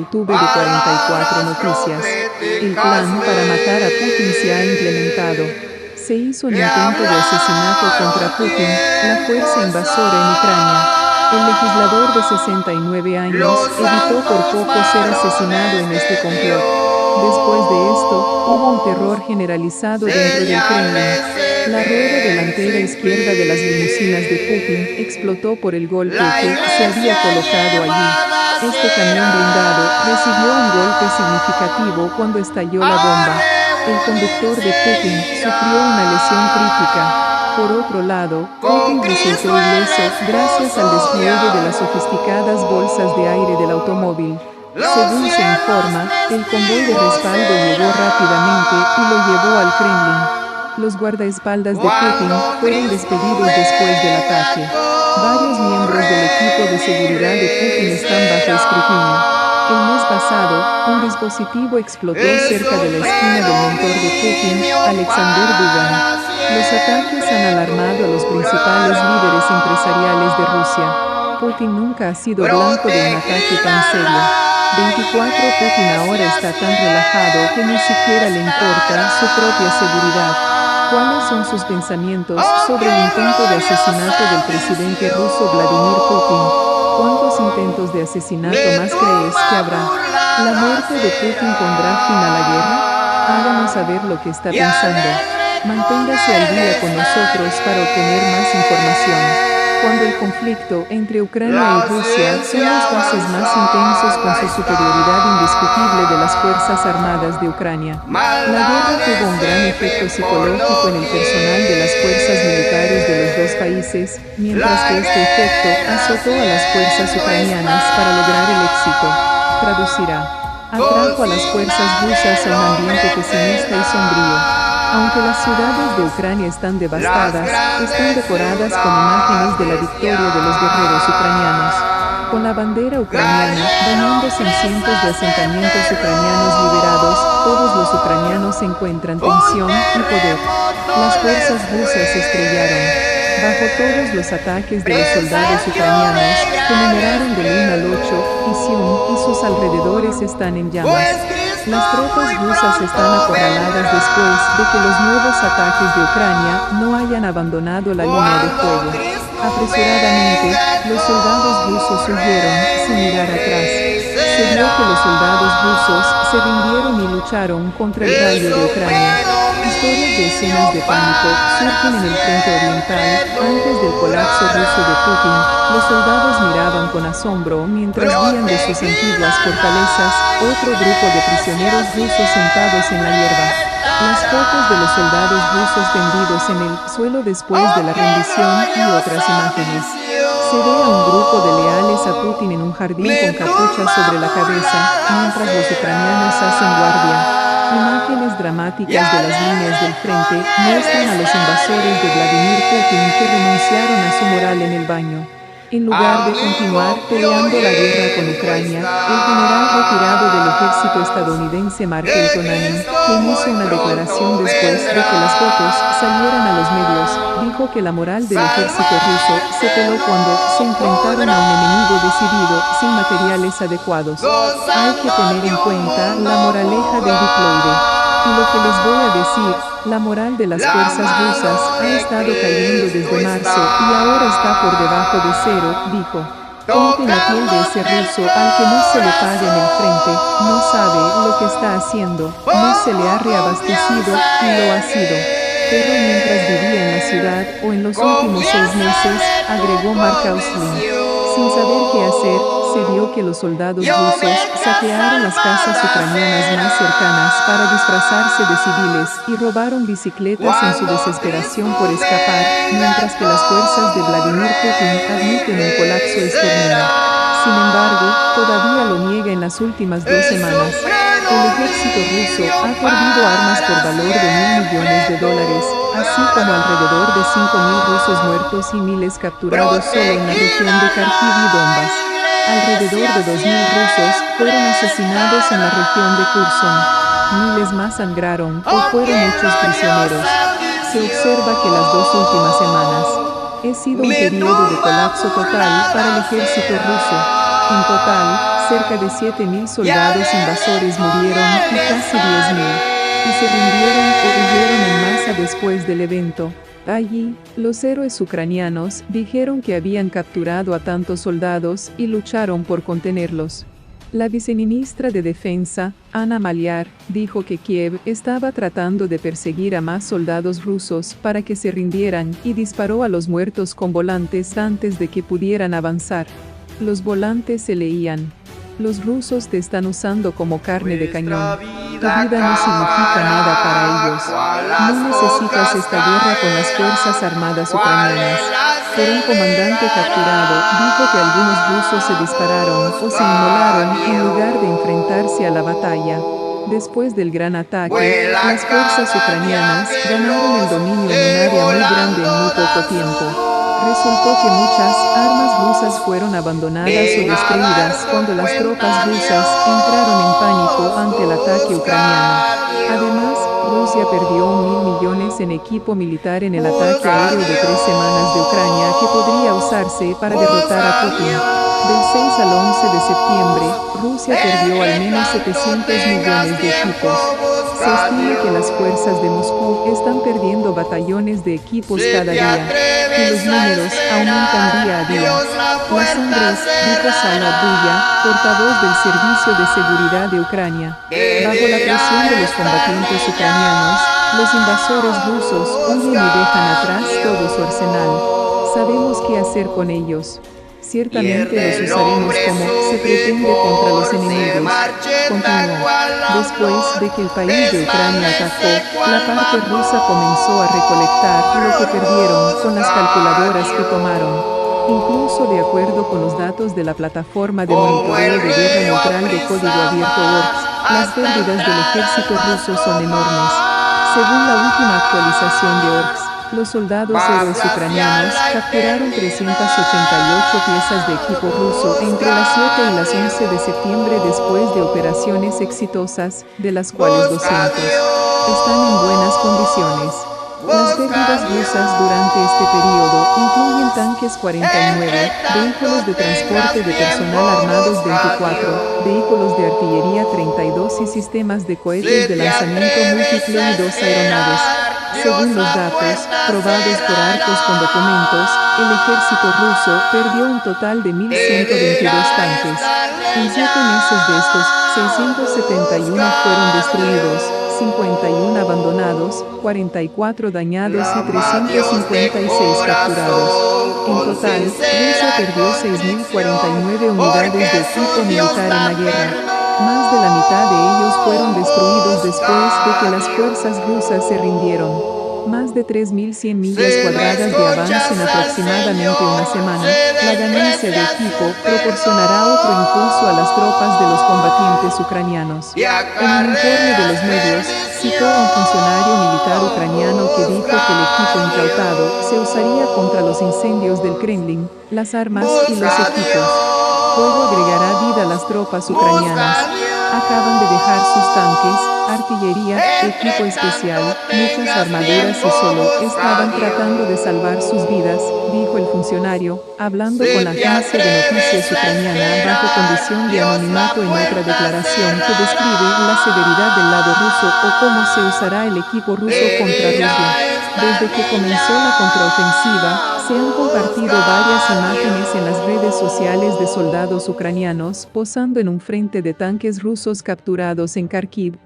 YouTube de 44 Noticias. El plan para matar a Putin se ha implementado. Se hizo un intento de asesinato contra Putin, la fuerza invasora en Ucrania. El legislador de 69 años evitó por poco ser asesinado en este complot. Después de esto, hubo un terror generalizado dentro del Kremlin. La rueda delantera izquierda de las limusinas de Putin explotó por el golpe que se había colocado allí. Este camión blindado recibió un golpe significativo cuando estalló la bomba. El conductor de Putin sufrió una lesión crítica. Por otro lado, Putin resultó ileso gracias al despliegue de las sofisticadas bolsas de aire del automóvil. Según se informa, el convoy de respaldo llegó rápidamente y lo llevó al Kremlin. Los guardaespaldas de Putin fueron despedidos después del ataque. Varios miembros del equipo de seguridad de Putin están bajo escrutinio. El mes pasado, un dispositivo explotó cerca de la esquina del mentor de Putin, Alexander Dugin. Los ataques han alarmado a los principales líderes empresariales de Rusia. Putin nunca ha sido blanco de un ataque tan serio. 24 Putin ahora está tan relajado que ni siquiera le importa su propia seguridad. ¿Cuáles son sus pensamientos sobre el intento de asesinato del presidente ruso Vladimir Putin? ¿Cuántos intentos de asesinato más crees que habrá? ¿La muerte de Putin pondrá fin a la guerra? Háganos saber lo que está pensando. Manténgase al día con nosotros para obtener más información. Cuando el conflicto entre Ucrania y Rusia son los fases más intensos con su superioridad indiscutible de las Fuerzas Armadas de Ucrania. La guerra tuvo un gran efecto psicológico en el personal de las fuerzas militares de los dos países, mientras que este efecto azotó a las fuerzas ucranianas para lograr el éxito. Traducirá. Atrajo a las fuerzas rusas a un ambiente pesimista y sombrío. Aunque las ciudades de Ucrania están devastadas, están decoradas con imágenes de la victoria de los guerreros ucranianos. Con la bandera ucraniana bañándose en cientos de asentamientos ucranianos liberados, todos los ucranianos encuentran tensión y poder. Las fuerzas rusas se estrellaron. Bajo todos los ataques de los soldados ucranianos, que numeraron del 1 al 8, Izium y sus alrededores están en llamas. Las tropas rusas están acorraladas después de que los nuevos ataques de Ucrania no hayan abandonado la línea de fuego. Apresuradamente, los soldados rusos huyeron sin mirar atrás. Se vio que los soldados rusos se rindieron y lucharon contra el rayo de Ucrania. Historias de escenas de pánico surgen en el frente oriental. Antes del colapso ruso de Putin, los soldados miraban con asombro mientras huían de sus antiguas fortalezas, otro grupo de prisioneros rusos sentados en la hierba. Las fotos de los soldados rusos tendidos en el suelo después de la rendición y otras imágenes. Se ve a un grupo de leales a Putin en un jardín con capuchas sobre la cabeza, mientras los ucranianos hacen guardia. Imágenes dramáticas de las líneas del frente muestran a los invasores de Vladimir Putin que renunciaron a su moral en el baño. En lugar de continuar peleando la guerra con Ucrania, el general retirado del ejército estadounidense Mark Eltonanen, quien hizo una declaración después de que las fotos salieran a los medios, dijo que la moral del ejército ruso se peló cuando se enfrentaron a un enemigo decidido, sin materiales adecuados. Hay que tener en cuenta la moraleja del diploide. Y lo que les voy a decir, la moral de las fuerzas rusas ha estado cayendo desde marzo y ahora está por debajo de cero, dijo. Ponte en la piel de ese ruso al que no se le paga en el frente, no sabe lo que está haciendo, no se le ha reabastecido, y lo ha sido. Pero mientras vivía en la ciudad, o en los últimos 6 meses, agregó Mark Ausling. Sin saber qué hacer, se vio que los soldados rusos saquearon las casas ucranianas más cercanas para disfrazarse de civiles y robaron bicicletas en su desesperación por escapar, mientras que las fuerzas de Vladimir Putin admiten un colapso externo. Sin embargo, todavía lo niega en las últimas 2 semanas. El ejército ruso ha perdido armas por valor de $1.000 millones, así como alrededor de 5.000 rusos muertos y miles capturados solo en la región de Kharkiv y Donbass. Alrededor de 2.000 rusos fueron asesinados en la región de Kherson. Miles más sangraron o fueron hechos prisioneros. Se observa que las 2 últimas semanas ha sido un periodo de colapso total para el ejército ruso. En total, Cerca de 7.000 soldados invasores murieron y casi 10.000. Y se rindieron o huyeron en masa después del evento. Allí, los héroes ucranianos dijeron que habían capturado a tantos soldados y lucharon por contenerlos. La viceministra de Defensa, Anna Maliar, dijo que Kiev estaba tratando de perseguir a más soldados rusos para que se rindieran y disparó a los muertos con volantes antes de que pudieran avanzar. Los volantes se leían: los rusos te están usando como carne de cañón. Tu vida no significa nada para ellos. No necesitas esta guerra con las Fuerzas Armadas ucranianas. Pero un comandante capturado dijo que algunos rusos se dispararon o se inmolaron en lugar de enfrentarse a la batalla. Después del gran ataque, las fuerzas ucranianas ganaron el dominio en un área muy grande en muy poco tiempo. Resultó que muchas armas rusas fueron abandonadas o destruidas cuando las tropas rusas entraron en pánico ante el ataque ucraniano. Además, Rusia perdió 1.000 millones en equipo militar en el ataque aéreo de 3 semanas de Ucrania que podría usarse para derrotar a Putin. Del 6 al 11 de septiembre, Rusia perdió al menos 700 millones de equipos. Se estima que las fuerzas de Moscú están perdiendo batallones de equipos cada día. Y los números aumentan día a día. La sangre es, dijo Sala Buya, portavoz del Servicio de Seguridad de Ucrania. Bajo la presión de los combatientes ucranianos, los invasores rusos huyen y dejan atrás todo su arsenal. Sabemos qué hacer con ellos. Ciertamente los usaremos como se pretende contra los enemigos. Continuó. Después de que el país de Ucrania atacó, la parte rusa comenzó a recolectar lo que perdieron con las calculadoras que tomaron. Incluso de acuerdo con los datos de la plataforma de monitoreo de guerra neutral de código abierto ORCS, las pérdidas del ejército ruso son enormes. Según la última actualización de ORCS, los soldados héroes ucranianos capturaron 388 piezas de equipo ruso entre las 7 y las 11 de septiembre después de operaciones exitosas, de las cuales 200 están en buenas condiciones. Las pérdidas rusas durante este periodo incluyen tanques 49, vehículos de transporte de personal armados 24, vehículos de artillería 32 y sistemas de cohetes de lanzamiento múltiple y 2 aeronaves. Según los datos, probados por Arcos con documentos, el ejército ruso perdió un total de 1.122 tanques. En 7 meses de estos, 671 fueron destruidos, 51 abandonados, 44 dañados y 356 capturados. En total, Rusia perdió 6.049 unidades de equipo militar en la guerra. Más de la mitad de ellos fueron destruidos después de que las fuerzas rusas se rindieron. Más de 3.100 millas cuadradas de avance en aproximadamente una semana, la ganancia de equipo proporcionará otro impulso a las tropas de los combatientes ucranianos. En un informe de los medios, citó a un funcionario militar ucraniano que dijo que el equipo incautado se usaría contra los incendios del Kremlin, las armas y los equipos. Fuego agregará vida a las tropas ucranianas. Acaban de dejar sus tanques, artillería, equipo especial, muchas armaduras y solo estaban tratando de salvar sus vidas, dijo el funcionario, hablando con la agencia de noticias ucraniana bajo condición de anonimato en otra declaración que describe la severidad del lado ruso o cómo se usará el equipo ruso contra Rusia. Desde que comenzó la contraofensiva, se han compartido varias imágenes en las redes sociales de soldados ucranianos posando en un frente de tanques rusos capturados en Kharkiv,